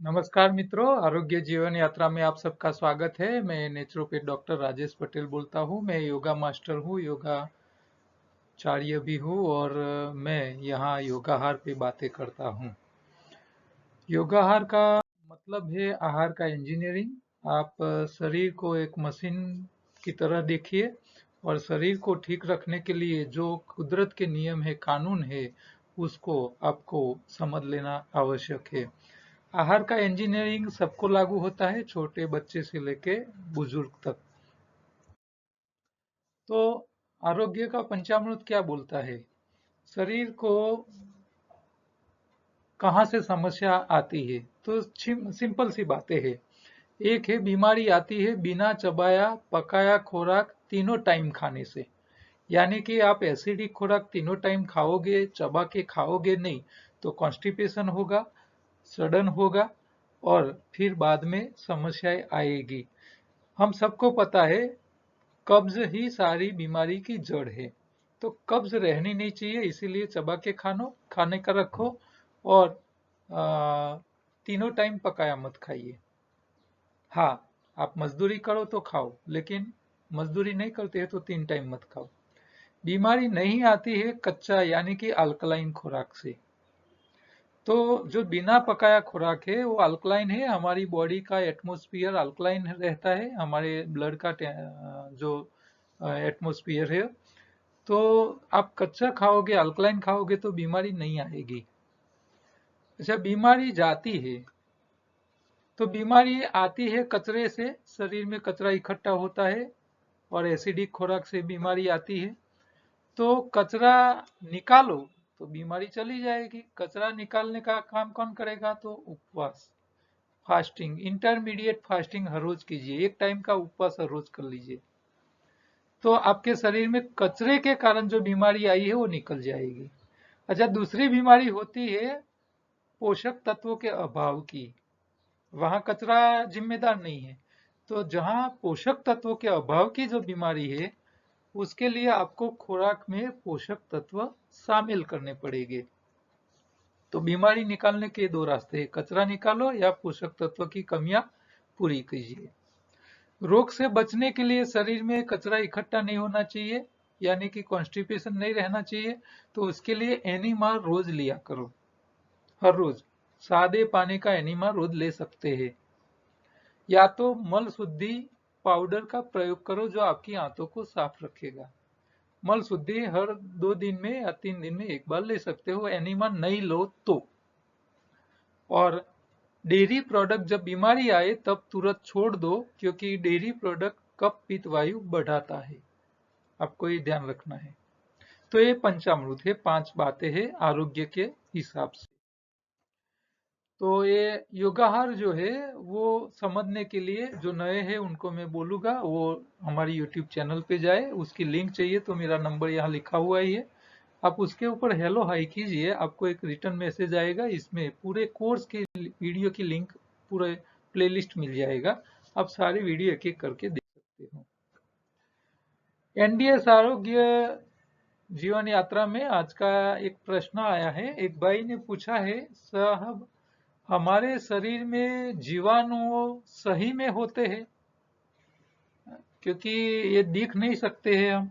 नमस्कार मित्रों, आरोग्य जीवन यात्रा में आप सबका स्वागत है। मैं नेचुरोपैथ डॉक्टर राजेश पटेल बोलता हूँ। मैं योगा मास्टर हूँ, योगाचार्य भी हूँ और मैं यहाँ योगाहार पे बातें करता हूँ। योगाहार का मतलब है आहार का इंजीनियरिंग। आप शरीर को एक मशीन की तरह देखिए और शरीर को ठीक रखने के लिए जो कुदरत के नियम है, कानून है, उसको आपको समझ लेना आवश्यक है। आहार का इंजीनियरिंग सबको लागू होता है, छोटे बच्चे से लेके बुजुर्ग तक। तो आरोग्य का पंचामृत क्या बोलता है? शरीर को कहाँ से समस्या आती है? तो सिंपल सी बातें हैं। एक है, बीमारी आती है बिना चबाया पकाया खुराक तीनों टाइम खाने से। यानी कि आप एसिडिक खुराक तीनों टाइम खाओगे, चबा के खाओगे नहीं, तो कॉन्स्टिपेशन होगा, सड़न होगा और फिर बाद में समस्याएं आएगी। हम सबको पता है, कब्ज ही सारी बीमारी की जड़ है। तो कब्ज रहनी नहीं चाहिए, इसीलिए चबा के खाने का रखो और तीनों टाइम पकाया मत खाइए। हाँ, आप मजदूरी करो तो खाओ, लेकिन मजदूरी नहीं करते हो तो 3 टाइम मत खाओ। बीमारी नहीं आती है कच्चा यानी कि अल्कलाइन खुराक से। तो जो बिना पकाया खुराक है वो अल्कलाइन है। हमारी बॉडी का एटमॉस्फेयर अल्कलाइन रहता है, हमारे ब्लड का जो एटमॉस्फेयर है। तो आप कच्चा खाओगे, अल्कलाइन खाओगे तो बीमारी नहीं आएगी। अच्छा, बीमारी जाती है तो बीमारी आती है कचरे से। शरीर में कचरा इकट्ठा होता है और एसिडिक खुराक से बीमारी आती है। तो कचरा निकालो तो बीमारी चली जाएगी। कचरा निकालने का काम कौन करेगा? तो उपवास, फास्टिंग, इंटरमीडिएट फास्टिंग हर रोज कीजिए। एक टाइम का उपवास हर रोज कर लीजिए, तो आपके शरीर में कचरे के कारण जो बीमारी आई है वो निकल जाएगी। अच्छा, दूसरी बीमारी होती है पोषक तत्वों के अभाव की। वहां कचरा जिम्मेदार नहीं है। तो जहां पोषक तत्वों के अभाव की जो बीमारी है, उसके लिए आपको खुराक में पोषक तत्व शामिल करने पड़ेंगे। तो बीमारी निकालने के दो रास्ते हैं, कचरा निकालो या पोषक तत्व की कमियां पूरी कीजिए। रोग से बचने के लिए शरीर में कचरा इकट्ठा नहीं होना चाहिए, यानी कि कॉन्स्टिपेशन नहीं रहना चाहिए। तो उसके लिए एनिमा रोज लिया करो, हर रोज सादे पानी का एनिमा रोज ले सकते हैं। या तो मल शुद्धि पाउडर का प्रयोग करो जो आपकी आंतों को साफ रखेगा। मल शुद्धि हर 2 दिन में या 3 दिन में एक बार ले सकते हो, एनिमा नहीं लो तो। और डेयरी प्रोडक्ट जब बीमारी आए तब तुरंत छोड़ दो, क्योंकि डेयरी प्रोडक्ट कफ पित्त वायु बढ़ाता है। आपको ये ध्यान रखना है। तो ये पंचामृत है, 5 बातें हैं आरोग्य के हिसाब से। तो ये योगाहार जो है वो समझने के लिए जो नए हैं उनको मैं बोलूंगा, वो हमारी यूट्यूब चैनल पे जाए। उसकी लिंक चाहिए तो मेरा नंबर यहाँ लिखा हुआ ही है, आप उसके ऊपर हेलो हाई कीजिए, आपको एक रिटर्न मैसेज आएगा। इसमें पूरे कोर्स की वीडियो की लिंक, पूरे प्लेलिस्ट मिल जाएगा। आप सारी वीडियो एक एक करके देख सकते हो। एनडीएस आरोग्य जीवन यात्रा में आज का एक प्रश्न आया है। एक भाई ने पूछा है, साहब हमारे शरीर में जीवाणु सही में होते हैं? क्योंकि ये दिख नहीं सकते हैं हम।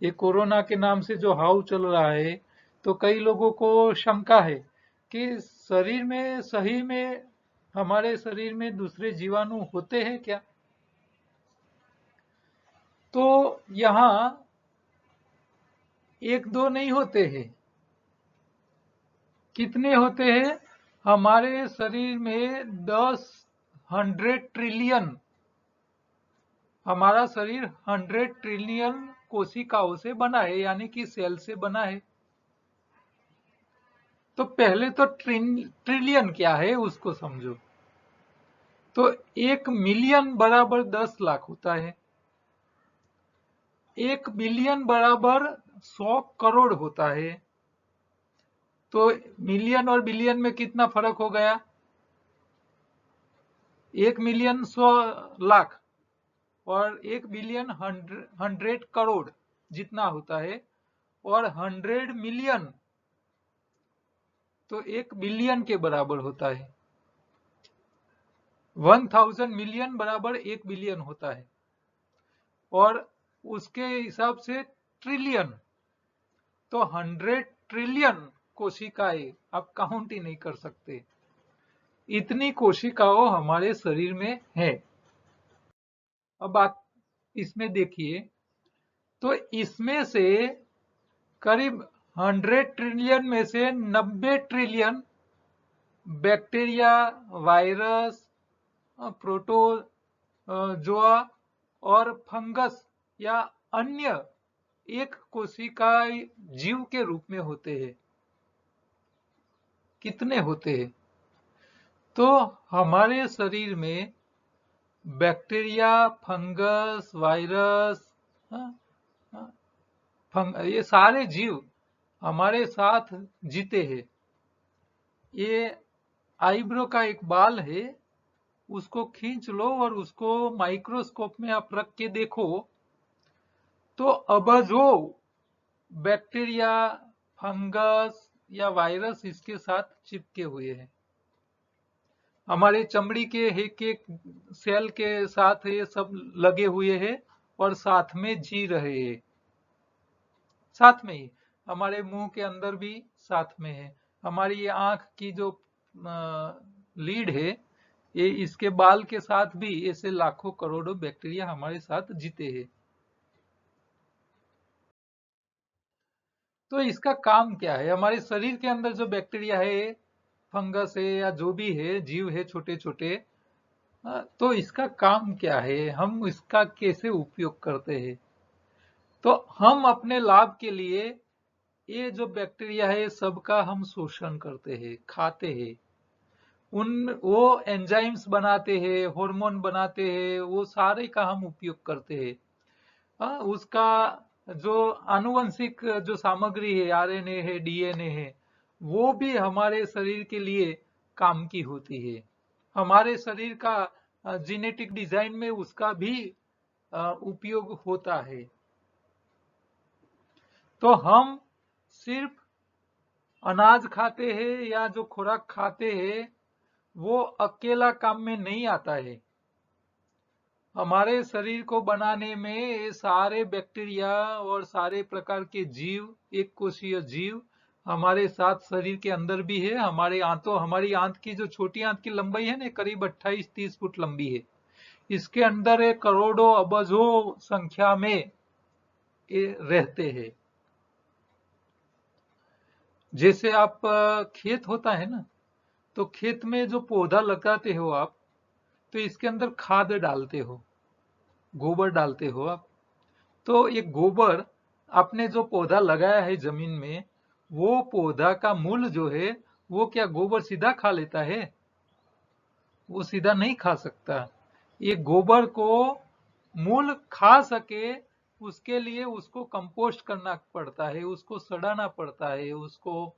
ये कोरोना के नाम से जो हाव चल रहा है, तो कई लोगों को शंका है कि शरीर में सही में, हमारे शरीर में दूसरे जीवाणु होते हैं क्या? तो यहाँ एक दो नहीं होते हैं। कितने होते हैं? हमारे शरीर में 100 ट्रिलियन, हमारा शरीर 100 ट्रिलियन कोशिकाओं से बना है, यानी कि सेल से बना है। तो पहले तो ट्रिलियन क्या है उसको समझो। तो 1 मिलियन बराबर 10 लाख होता है। 1 बिलियन बराबर 100 करोड़ होता है। तो मिलियन और बिलियन में कितना फर्क हो गया? 1 मिलियन 100 लाख और 1 बिलियन 100 करोड़ जितना होता है। और 100 मिलियन तो 1 बिलियन के बराबर होता है। 1000 मिलियन बराबर 1 बिलियन होता है, और उसके हिसाब से ट्रिलियन, तो 100 ट्रिलियन कोशिकाएं आप काउंट ही नहीं कर सकते, इतनी कोशिकाओं हमारे शरीर में है। अब आप इसमें देखिए, तो इसमें से करीब 100 ट्रिलियन में से 90 ट्रिलियन बैक्टीरिया, वायरस, प्रोटोजोआ और फंगस या अन्य एक कोशिकाएं जीव के रूप में होते हैं। कितने होते हैं? तो हमारे शरीर में बैक्टीरिया, फंगस, वायरस, ये सारे जीव हमारे साथ जीते हैं। ये आईब्रो का एक बाल है, उसको खींच लो और उसको माइक्रोस्कोप में आप रख के देखो, तो अबजो बैक्टीरिया, फंगस या वायरस इसके साथ चिपके हुए हैं। हमारे चमड़ी के एक एक सेल के साथ ये सब लगे हुए हैं और साथ में जी रहे हैं। साथ में ही हमारे मुंह के अंदर भी साथ में है। हमारी ये आंख की जो लीड है, ये इसके बाल के साथ भी ऐसे लाखों करोड़ों बैक्टीरिया हमारे साथ जीते हैं। तो इसका काम क्या है? हमारे शरीर के अंदर जो बैक्टीरिया है, फंगस है या जो भी है, जीव है छोटे छोटे, तो इसका काम क्या है? हम इसका कैसे उपयोग करते हैं? तो हम अपने लाभ के लिए ये जो बैक्टीरिया है सबका हम शोषण करते हैं, खाते हैं। वो एंजाइम्स बनाते हैं, हार्मोन बनाते हैं, वो सारे का हम उपयोग करते हैं। उसका जो आनुवंशिक जो सामग्री है, आरएनए है, डीएनए है, वो भी हमारे शरीर के लिए काम की होती है। हमारे शरीर का जेनेटिक डिजाइन में उसका भी उपयोग होता है। तो हम सिर्फ अनाज खाते हैं या जो खुराक खाते हैं वो अकेला काम में नहीं आता है। हमारे शरीर को बनाने में ये सारे बैक्टीरिया और सारे प्रकार के जीव, एक कोशीय जीव हमारे साथ शरीर के अंदर भी है। हमारी आंत की जो छोटी आंत की लंबाई है ना, करीब 28-30 फुट लंबी है। इसके अंदर एक करोड़ों अबजों संख्या में ये रहते हैं। जैसे आप खेत होता है ना, तो खेत में जो पौधा लगाते हो आप, तो इसके अंदर खाद डालते हो, गोबर डालते हो आप। तो ये गोबर आपने जो पौधा लगाया है जमीन में, वो पौधा का मूल जो है, वो क्या गोबर सीधा खा लेता है? वो सीधा नहीं खा सकता। ये गोबर को मूल खा सके, उसके लिए उसको कंपोस्ट करना पड़ता है, उसको सड़ाना पड़ता है, उसको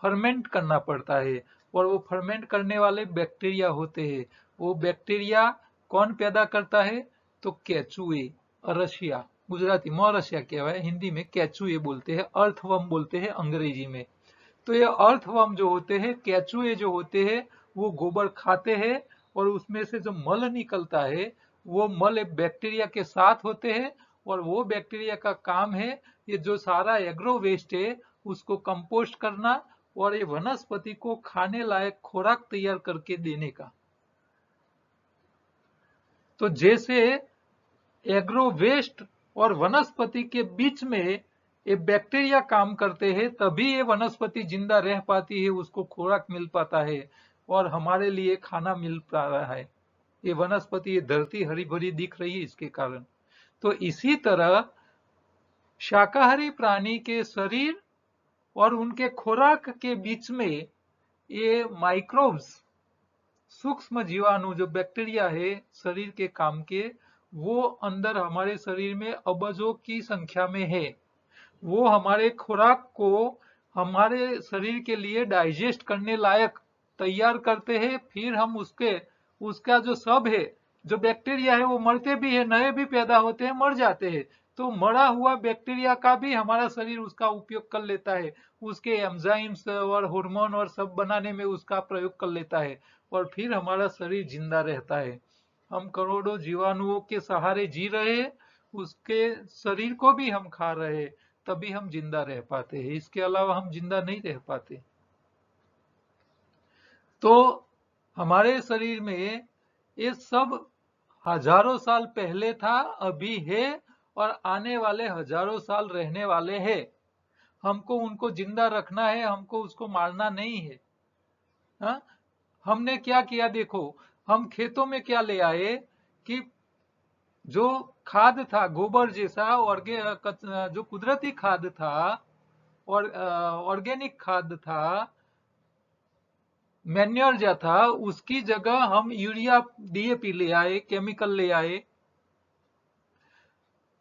फर्मेंट करना पड़ता है। और वो फर्मेंट करने वाले बैक्टीरिया होते हैं। वो बैक्टीरिया कौन पैदा करता है? तो केचुए, अरसिया, गुजराती में अरसिया कहवाय, हिंदी में केचुए बोलते हैं, अर्थवर्म बोलते हैं अंग्रेजी में। तो ये अर्थवर्म जो होते हैं, केचुए जो होते हैं, वो गोबर खाते हैं और उसमें से जो मल निकलता है, वो मल एक बैक्टीरिया के साथ होते हैं और वो बैक्टीरिया का काम है ये जो सारा एग्रो वेस्ट है उसको कंपोस्ट करना और ये वनस्पति को खाने लायक खुराक तैयार करके देने का। तो जैसे एग्रो वेस्ट और वनस्पति के बीच में ये बैक्टीरिया काम करते हैं, तभी ये वनस्पति जिंदा रह पाती है, उसको खुराक मिल पाता है और हमारे लिए खाना मिल पा रहा है। ये वनस्पति, ये धरती हरी भरी दिख रही है इसके कारण। तो इसी तरह शाकाहारी प्राणी के शरीर और उनके खुराक के बीच में ये माइक्रोब्स, सूक्ष्म जीवाणु जो बैक्टीरिया है शरीर के काम के, वो अंदर हमारे शरीर में अबजों की संख्या में है। वो हमारे खुराक को हमारे शरीर के लिए डाइजेस्ट करने लायक तैयार करते हैं। फिर हम उसका जो सब है, जो बैक्टीरिया है, वो मरते भी है, नए भी पैदा होते हैं, मर जाते हैं। तो मरा हुआ बैक्टीरिया का भी हमारा शरीर उसका उपयोग कर लेता है, उसके एंजाइम्स और हार्मोन और सब बनाने में उसका प्रयोग कर लेता है। और फिर हमारा शरीर जिंदा रहता है। हम करोड़ों जीवाणुओं के सहारे जी रहे हैं, उसके शरीर को भी हम खा रहे हैं, तभी हम जिंदा रह पाते हैं, इसके अलावा हम जिंदा नहीं रह पाते। तो हमारे शरीर में ये सब हजारों साल पहले था, अभी है और आने वाले हजारों साल रहने वाले हैं। हमको उनको जिंदा रखना है, हमको उसको मारना नहीं है। हा? हमने क्या किया देखो, हम खेतों में क्या ले आए कि जो खाद था गोबर जैसा, जो कुदरती खाद था और ऑर्गेनिक खाद था, मैन्योर जो था, उसकी जगह हम यूरिया डीएपी ले आए, केमिकल ले आए,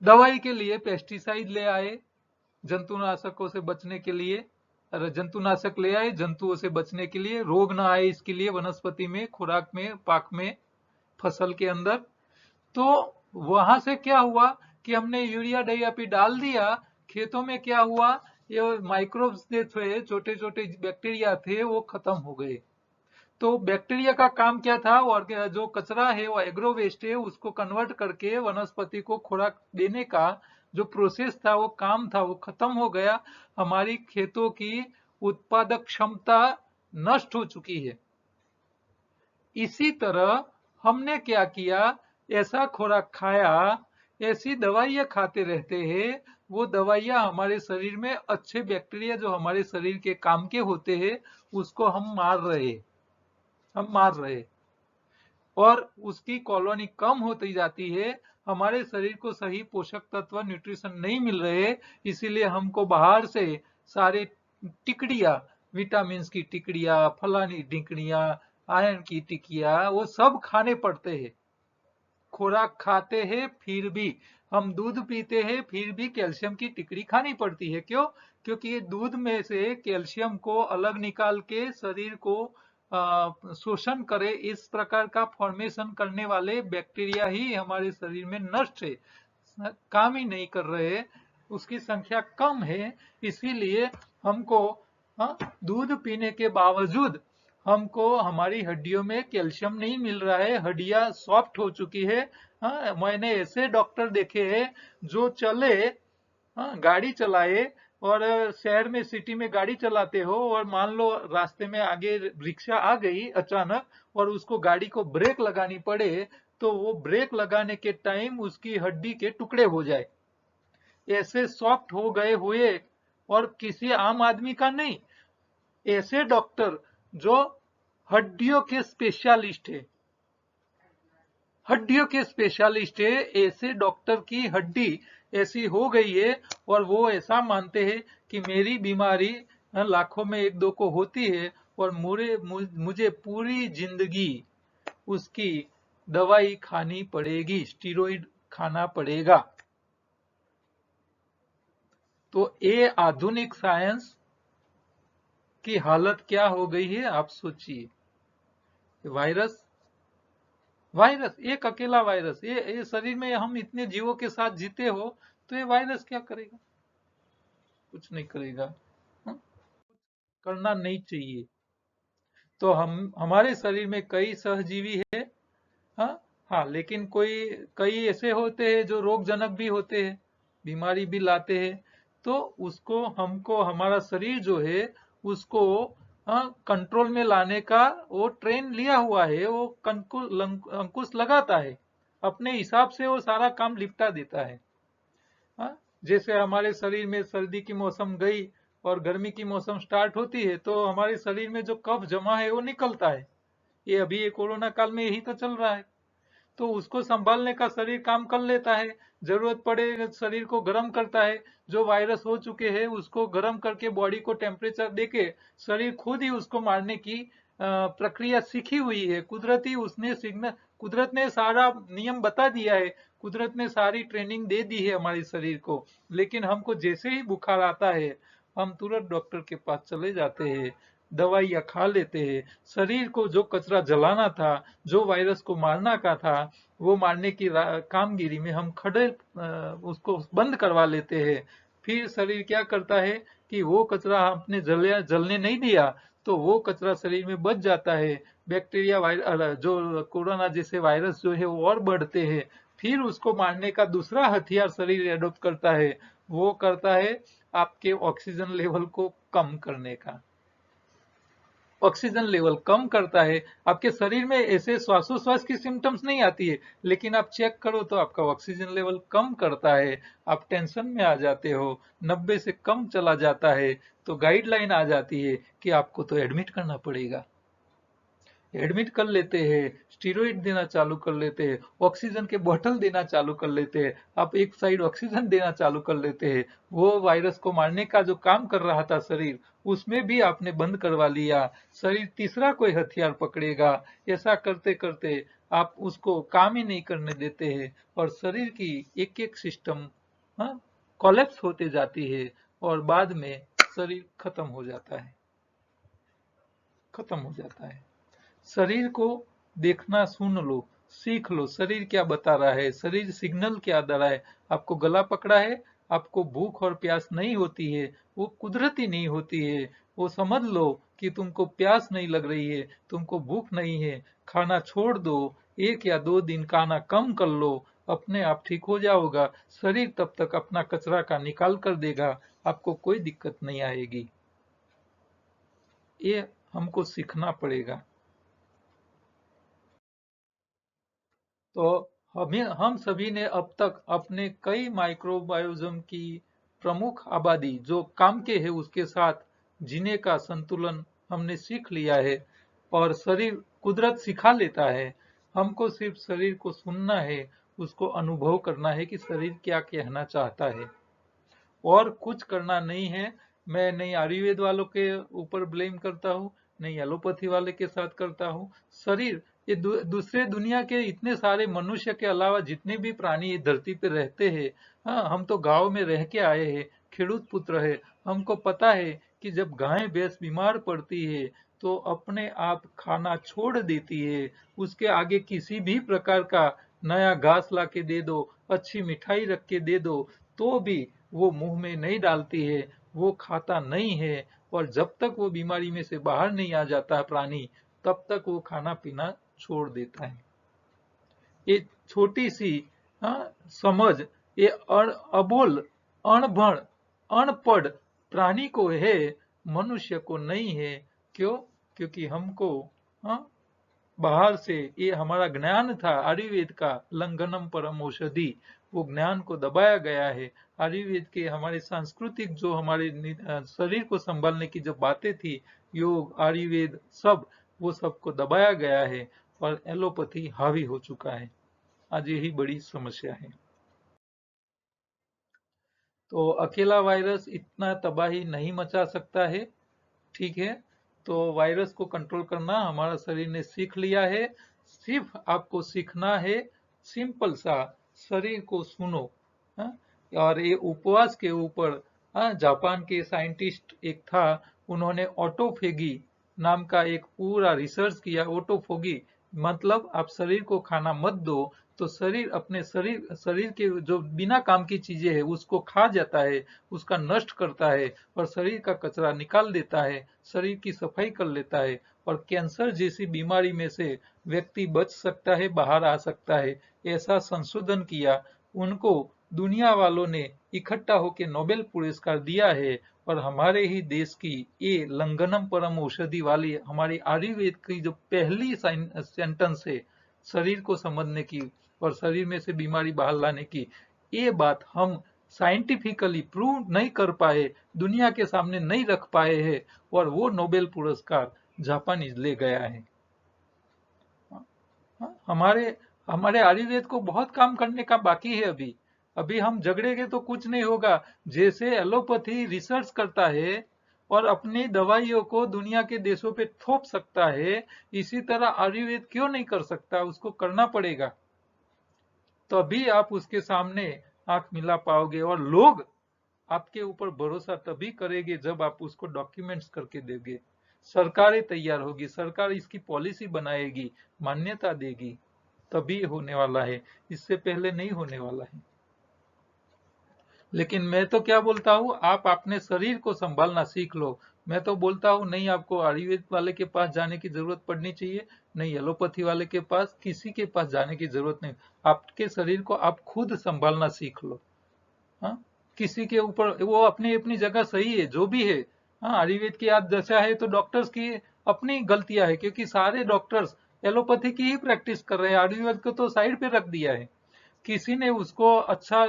दवाई के लिए पेस्टिसाइड ले आए, जंतुनाशकों से बचने के लिए, जंतुनाशक ले आए जंतुओं से बचने के लिए, रोग ना आए इसके लिए वनस्पति में, खुराक में, पाक में, फसल के अंदर। तो वहां से क्या हुआ कि हमने यूरिया डीएपी डाल दिया, खेतों में क्या हुआ, ये माइक्रोब्स थे, छोटे छोटे बैक्टीरिया थे, वो खत्म हो गए। तो बैक्टीरिया का काम क्या था, और जो कचरा है वो एग्रो वेस्ट है, उसको कन्वर्ट करके वनस्पति को खुराक देने का जो प्रोसेस था, वो काम था, वो खत्म हो गया। हमारी खेतों की उत्पादक क्षमता नष्ट हो चुकी है। इसी तरह हमने क्या किया, ऐसा खुराक खाया, ऐसी दवाइयां खाते रहते हैं, वो दवाइयां हमारे शरीर में अच्छे बैक्टीरिया जो हमारे शरीर के काम के होते हैं, उसको हम मार रहे, और उसकी कॉलोनी कम होती जाती है। हमारे शरीर को सही पोषक तत्व, न्यूट्रिशन नहीं मिल रहे, इसीलिए हमको बाहर से सारे टिकड़िया, विटामिन की टिकड़िया, फलानी टिकड़िया, आयरन की टिकिया, वो सब खाने पड़ते हैं। खुराक खाते हैं फिर भी, हम दूध पीते हैं फिर भी कैल्शियम की टिकड़ी खानी पड़ती है। क्यों? क्योंकि ये दूध में से कैल्शियम को अलग निकाल के शरीर को शोषण करे, इस प्रकार का फॉर्मेशन करने वाले बैक्टीरिया ही हमारे शरीर में नष्ट है, काम ही नहीं कर रहे, उसकी संख्या कम है। इसीलिए हमको दूध पीने के बावजूद हमको हमारी हड्डियों में कैल्शियम नहीं मिल रहा है, हड्डियां सॉफ्ट हो चुकी है। मैंने ऐसे डॉक्टर देखे हैं जो चले, गाड़ी चलाए, और शहर में, सिटी में गाड़ी चलाते हो, और मान लो रास्ते में आगे रिक्शा आ गई अचानक और उसको गाड़ी को ब्रेक लगानी पड़े, तो वो ब्रेक लगाने के टाइम उसकी हड्डी के टुकड़े हो जाए, ऐसे सॉफ्ट हो गए हुए। और किसी आम आदमी का नहीं, ऐसे डॉक्टर जो हड्डियों के स्पेशलिस्ट है, हड्डियों के स्पेशलिस्ट है, ऐसे डॉक्टर की हड्डी ऐसी हो गई है, और वो ऐसा मानते हैं कि मेरी बीमारी लाखों में एक दो को होती है, और मुझे पूरी जिंदगी उसकी दवाई खानी पड़ेगी, स्टीरोइड खाना पड़ेगा। तो ये आधुनिक साइंस की हालत क्या हो गई है, आप सोचिए। वायरस, एक अकेला वायरस, ये शरीर में हम इतने जीवों के साथ जीते हो, तो ये वायरस क्या करेगा? कुछ नहीं करेगा। हाँ? करना नहीं चाहिए। तो हमारे शरीर में कई सहजीवी है, हाँ हाँ, लेकिन कई ऐसे होते हैं जो रोगजनक भी होते हैं, बीमारी भी लाते हैं। तो उसको हमको, हमारा शरीर जो है उसको कंट्रोल में लाने का वो ट्रेन लिया हुआ है, वो अंकुश लगाता है, अपने हिसाब से वो सारा काम निपटा देता है। जैसे हमारे शरीर में सर्दी की मौसम गई और गर्मी की मौसम स्टार्ट होती है, तो हमारे शरीर में जो कफ जमा है वो निकलता है। ये अभी ये कोरोना काल में यही तो चल रहा है। तो उसको संभालने का शरीर काम कर लेता है, जरूरत पड़े शरीर को गर्म करता है, जो वायरस हो चुके हैं उसको गर्म करके बॉडी को टेम्परेचर देके शरीर खुद ही उसको मारने की प्रक्रिया सीखी हुई है। कुदरत ने सारा नियम बता दिया है, कुदरत ने सारी ट्रेनिंग दे दी है हमारे शरीर को। लेकिन हमको जैसे ही बुखार आता है, हम तुरंत डॉक्टर के पास चले जाते हैं, दवाइयाँ खा लेते हैं, शरीर को जो कचरा जलाना था, जो वायरस को मारना का था, वो मारने की कामगिरी में हम खड़े उसको बंद करवा लेते हैं। फिर शरीर क्या करता है कि वो कचरा आपने जलने नहीं दिया, तो वो कचरा शरीर में बच जाता है, बैक्टीरिया वायरस, जो कोरोना जैसे वायरस जो है वो और बढ़ते हैं। फिर उसको मारने का दूसरा हथियार शरीर एडॉप्ट करता है, वो करता है आपके ऑक्सीजन लेवल को कम करने का। ऑक्सीजन लेवल कम करता है, आपके शरीर में ऐसे श्वासोश्वास की सिम्टम्स नहीं आती है, लेकिन आप चेक करो तो आपका ऑक्सीजन लेवल कम करता है। आप टेंशन में आ जाते हो, 90 से कम चला जाता है, तो गाइडलाइन आ जाती है कि आपको तो एडमिट करना पड़ेगा। एडमिट कर लेते हैं, स्टीरोइड देना चालू कर लेते हैं, ऑक्सीजन के बोतल देना चालू कर लेते हैं, आप एक साइड ऑक्सीजन देना चालू कर लेते हैं। वो वायरस को मारने का जो काम कर रहा था शरीर, उसमें भी आपने बंद करवा लिया, शरीर तीसरा कोई हथियार पकड़ेगा। ऐसा करते करते आप उसको काम ही नहीं करने देते हैं, और शरीर की एक एक सिस्टम कोलैप्स होते जाती है, और बाद में शरीर खत्म हो जाता है, खत्म हो जाता है। शरीर को देखना, सुन लो, सीख लो, शरीर क्या बता रहा है, शरीर सिग्नल क्या दे रहा है। आपको गला पकड़ा है, आपको भूख और प्यास नहीं होती है, वो कुदरती नहीं होती है। वो समझ लो कि तुमको प्यास नहीं लग रही है, तुमको भूख नहीं है, खाना छोड़ दो, 1 या 2 दिन खाना कम कर लो, अपने आप ठीक हो जाओगा। शरीर तब तक अपना कचरा का निकाल कर देगा, आपको कोई दिक्कत नहीं आएगी। ये हमको सीखना पड़ेगा। तो हम सभी ने अब तक अपने कई माइक्रोबायोजम की प्रमुख आबादी जो काम के है उसके साथ जीने का संतुलन हमने सीख लिया है, और शरीर कुदरत सिखा लेता है। हमको सिर्फ शरीर को सुनना है, उसको अनुभव करना है कि शरीर क्या कहना चाहता है, और कुछ करना नहीं है। मैं नहीं आयुर्वेद वालों के ऊपर ब्लेम करता हूँ, नहीं एलोपैथी वाले के साथ करता हूँ। शरीर, ये दूसरे दुनिया के इतने सारे मनुष्य के अलावा जितने भी प्राणी इस धरती पे रहते हैं, हाँ, हम तो गांव में रह के आए हैं, खेडूत पुत्र है, हमको पता है कि जब गाय भैंस बीमार पड़ती है तो अपने आप खाना छोड़ देती है। उसके आगे किसी भी प्रकार का नया घास ला के दे दो, अच्छी मिठाई रख के दे दो, तो भी वो मुंह में नहीं डालती है, वो खाता नहीं है। और जब तक वो बीमारी में से बाहर नहीं आ जाता है प्राणी, तब तक वो खाना पीना छोड़ देता है। ये छोटी सी समझ, ये अबोल, अनभण, अनपढ़ प्राणी को है, मनुष्य को नहीं है। क्यों? क्योंकि हमको हाँ, बाहर से ये हमारा ज्ञान था आयुर्वेद का, लंघनम परम औषधि, वो ज्ञान को दबाया गया है। आयुर्वेद के हमारे सांस्कृतिक जो हमारे शरीर को संभालने की जो बातें थी, योग आयुर्वेद सब, वो सबको दबाया गया है, और एलोपैथी हावी हो चुका है। आज यही बड़ी समस्या है। तो अकेला वायरस इतना तबाही नहीं मचा सकता है, ठीक है। तो वायरस को कंट्रोल करना हमारा शरीर ने सीख लिया है। सिर्फ आपको सीखना है सिंपल सा, शरीर को सुनो। हाँ? और ये उपवास के ऊपर, हाँ, जापान के साइंटिस्ट एक था, उन्होंने ऑटोफेगी नाम का एक पूरा रिसर्च किया। ऑटोफोगी मतलब आप शरीर को खाना मत दो, तो शरीर अपने शरीर शरीर के जो बिना काम की चीजें है उसको खा जाता है, उसका नष्ट करता है, और शरीर का कचरा निकाल देता है, शरीर की सफाई कर लेता है, और कैंसर जैसी बीमारी में से व्यक्ति बच सकता है, बाहर आ सकता है। ऐसा संशोधन किया, उनको दुनिया वालों ने इकट्ठा होकर नोबेल पुरस्कार दिया है। और हमारे ही देश की ये लंघनम परम औषधि वाली हमारी आयुर्वेद की जो पहली सेंटेंस है शरीर को समझने की और शरीर में से बीमारी बाहर लाने की, ये बात हम साइंटिफिकली प्रूव नहीं कर पाए, दुनिया के सामने नहीं रख पाए हैं, और वो नोबेल पुरस्कार जापानीज ले गया है। हमारे हमारे आयुर्वेद को बहुत काम करने का बाकी है अभी। अभी हम झगड़ेंगे तो कुछ नहीं होगा। जैसे एलोपैथी रिसर्च करता है और अपनी दवाइयों को दुनिया के देशों पे थोप सकता है, इसी तरह आयुर्वेद क्यों नहीं कर सकता? उसको करना पड़ेगा, तभी आप उसके सामने आंख मिला पाओगे, और लोग आपके ऊपर भरोसा तभी करेंगे जब आप उसको डॉक्यूमेंट्स करके दोगे। सरकारें तैयार होगी, सरकार इसकी पॉलिसी बनाएगी, मान्यता देगी, तभी होने वाला है, इससे पहले नहीं होने वाला है। लेकिन मैं तो क्या बोलता हूँ, आप अपने शरीर को संभालना सीख लो। मैं तो बोलता हूँ नहीं, आपको आयुर्वेद वाले के पास जाने की जरूरत पड़नी चाहिए, नहीं एलोपैथी वाले के पास, किसी के पास जाने की जरूरत नहीं। आपके शरीर को आप खुद संभालना सीख लो। हाँ, किसी के ऊपर, वो अपनी अपनी जगह सही है जो भी है। हाँ, आयुर्वेद की आज दशा है तो डॉक्टर्स की अपनी गलतियां है, क्योंकि सारे डॉक्टर्स एलोपैथी की ही प्रैक्टिस कर रहे हैं, आयुर्वेद को तो साइड पे रख दिया है। किसी ने उसको अच्छा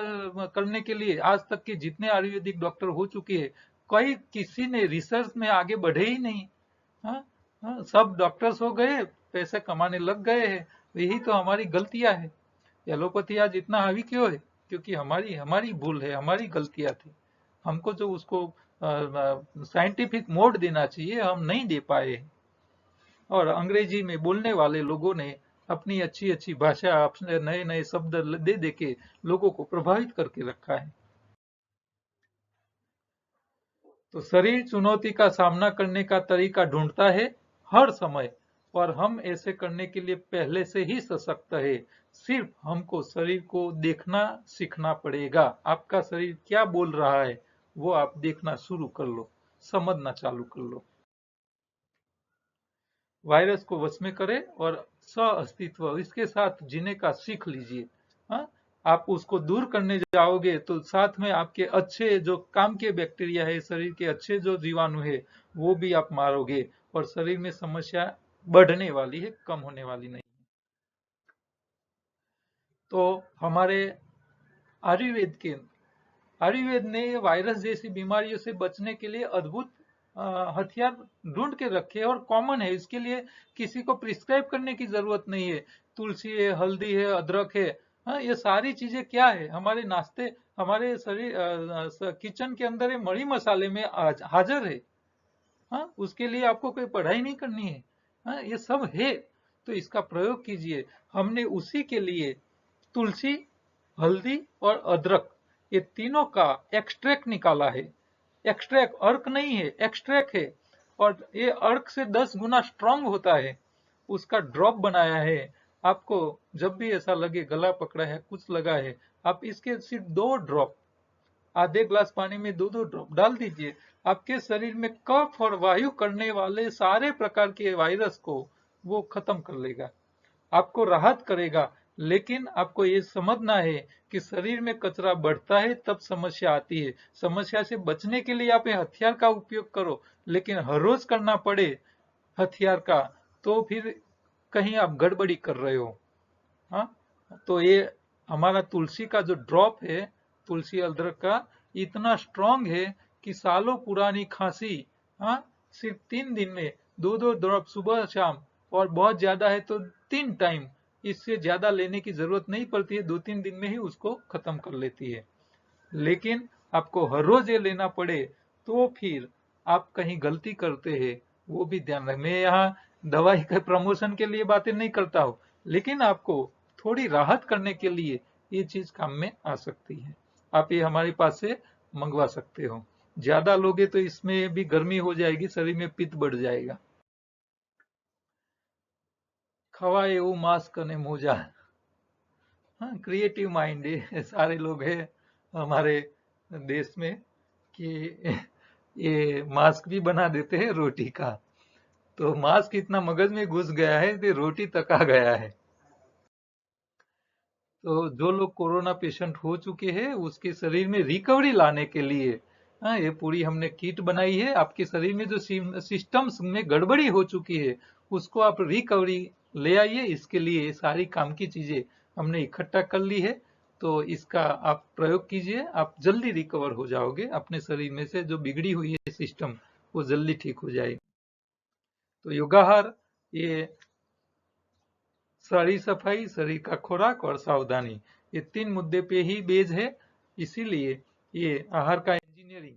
करने के लिए आज तक के जितने आयुर्वेदिक डॉक्टर हो चुके हैं, कोई किसी ने रिसर्च में आगे बढ़े ही नहीं। हाँ, हाँ, सब डॉक्टर्स हो गए, पैसे कमाने लग गए हैं। यही तो हमारी गलतियां है। एलोपैथी आज इतना हावी क्यों है? क्योंकि हमारी हमारी भूल है, हमारी गलतियां थी। हमको जो उसको साइंटिफिक मोड देना चाहिए, हम नहीं दे पाए। और अंग्रेजी में बोलने वाले लोगों ने अपनी अच्छी अच्छी भाषा, अपने नए नए शब्द दे दे के लोगों को प्रभावित करके रखा है। तो शरीर चुनौती का सामना करने का तरीका ढूंढता है हर समय, और हम ऐसे करने के लिए पहले से ही सशक्त है। सिर्फ हमको शरीर को देखना सीखना पड़ेगा। आपका शरीर क्या बोल रहा है वो आप देखना शुरू कर लो, समझना चालू कर लो। वायरस को वश में करें और सह अस्तित्व इसके साथ जीने का सीख लीजिए। हाँ, आप उसको दूर करने जाओगे तो साथ में आपके अच्छे जो काम के बैक्टीरिया है, शरीर के अच्छे जो जीवाणु है, वो भी आप मारोगे, और शरीर में समस्या बढ़ने वाली है, कम होने वाली नहीं। तो हमारे आयुर्वेद के आयुर्वेद ने वायरस जैसी बीमारियों से बचने के लिए अद्भुत हथियार ढूंढ के रखे हैं, और कॉमन है। इसके लिए किसी को प्रिस्क्राइब करने की जरूरत नहीं है। तुलसी है, हल्दी है, अदरक है। हाँ, ये सारी चीजें क्या है, हमारे नाश्ते, हमारे शरीर किचन के अंदर ये मरी मसाले में हाजिर है। हाँ, उसके लिए आपको कोई पढ़ाई नहीं करनी है। हाँ, ये सब है, तो इसका प्रयोग कीजिए। हमने उसी के लिए तुलसी, हल्दी और अदरक, ये तीनों का एक्सट्रैक्ट निकाला है। एक्सट्रैक्ट अर्क नहीं है, एक्सट्रैक्ट है। और ये अर्क से 10 गुना स्ट्रांग होता है। उसका ड्रॉप बनाया है। आपको जब भी ऐसा लगे गला पकड़ा है, कुछ लगा है, आप इसके सिर्फ 2 ड्रॉप, आधे ग्लास पानी में 2-2 ड्रॉप डाल दीजिए। आपके शरीर में कफ और वायु करने वाले सारे प्रकार के वायरस को वो खत्म कर लेगा, आपको राहत करेगा। लेकिन आपको ये समझना है कि शरीर में कचरा बढ़ता है तब समस्या आती है। समस्या से बचने के लिए आप ये हथियार का उपयोग करो, लेकिन हर रोज करना पड़े हथियार का, तो फिर कहीं आप गड़बड़ी कर रहे हो। हाँ, तो ये हमारा तुलसी का जो ड्रॉप है, तुलसी अदरक का, इतना स्ट्रांग है कि सालों पुरानी खांसी, हाँ, सिर्फ 3 दिन में 2-2 ड्रॉप सुबह शाम, और बहुत ज्यादा है तो 3 टाइम, इससे ज्यादा लेने की जरूरत नहीं पड़ती है, 2-3 दिन में ही उसको खत्म कर लेती है। लेकिन आपको हर रोज ये लेना पड़े तो फिर आप कहीं गलती करते हैं, वो भी ध्यान रखें। मैं यहाँ दवाई के प्रमोशन के लिए बातें नहीं करता हूँ, लेकिन आपको थोड़ी राहत करने के लिए ये चीज काम में आ सकती है। आप ये हमारे पास से मंगवा सकते हो। ज्यादा लोगे तो इसमें भी गर्मी हो जाएगी, शरीर में पित्त बढ़ जाएगा। खवाए એવું मास्क અને मोजा। हाँ, क्रिएटिव माइंड है सारे लोग हैं हमारे देश में, कि ये मास्क भी बना देते हैं रोटी का। तो मास्क इतना मगज में घुस गया है कि रोटी तक आ गया है। तो जो लोग कोरोना पेशेंट हो चुके हैं उसके शरीर में रिकवरी लाने के लिए, हाँ, ये पूरी हमने किट बनाई है। आपके शरीर में जो सिस्टम्स में गड़बड़ी हो चुकी है उसको आप रिकवरी ले आइए। इसके लिए सारी काम की चीजें हमने इकट्ठा कर ली है। तो इसका आप प्रयोग कीजिए, आप जल्दी रिकवर हो जाओगे। अपने शरीर में से जो बिगड़ी हुई है सिस्टम, वो जल्दी ठीक हो जाएगी। तो योगाहार, ये सारी सफाई, शरीर का खुराक और सावधानी, ये 3 मुद्दे पे ही बेज है। इसीलिए ये आहार का इंजीनियरिंग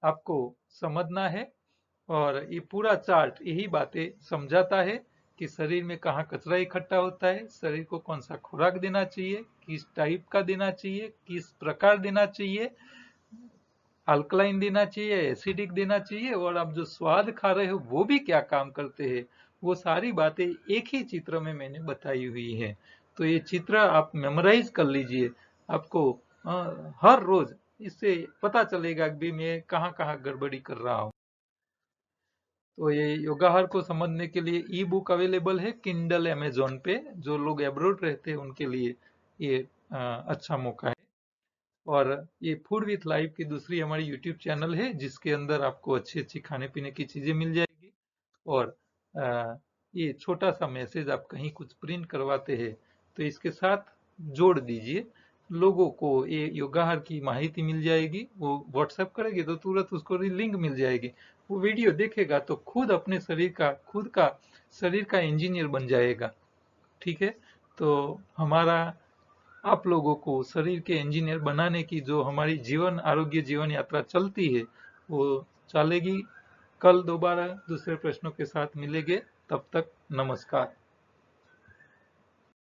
आपको समझना है। और ये पूरा चार्ट यही बातें समझाता है कि शरीर में कहाँ कचरा इकट्ठा होता है, शरीर को कौन सा खुराक देना चाहिए, किस टाइप का देना चाहिए, किस प्रकार देना चाहिए, अल्कलाइन देना चाहिए, एसिडिक देना चाहिए, और आप जो स्वाद खा रहे हो वो भी क्या काम करते हैं, वो सारी बातें एक ही चित्र में मैंने बताई हुई है। तो ये चित्र आप मेमोराइज कर लीजिए। आपको हर रोज इससे पता चलेगा कि मैं कहाँ कहाँ गड़बड़ी कर रहा हूँ। तो ये योगाहार को समझने के लिए ई बुक अवेलेबल है किंडल अमेजोन पे। जो लोग एब्रोड रहते हैं उनके लिए ये अच्छा मौका है। और ये फूड विथ लाइफ की दूसरी हमारी यूट्यूब चैनल है, जिसके अंदर आपको अच्छी अच्छी खाने पीने की चीजें मिल जाएगी। और ये छोटा सा मैसेज आप कहीं कुछ प्रिंट करवाते हैं तो इसके साथ जोड़ दीजिए, लोगों को ये योगाहार की माहिती मिल जाएगी। वो व्हाट्सएप करेगी तो तुरंत उसको लिंक मिल जाएगी। वो वीडियो देखेगा तो खुद अपने शरीर का इंजीनियर बन जाएगा। ठीक है। तो हमारा आप लोगों को शरीर के इंजीनियर बनाने की जो हमारी आरोग्य जीवन यात्रा चलती है वो चलेगी। कल दोबारा दूसरे प्रश्नों के साथ मिलेंगे। तब तक नमस्कार।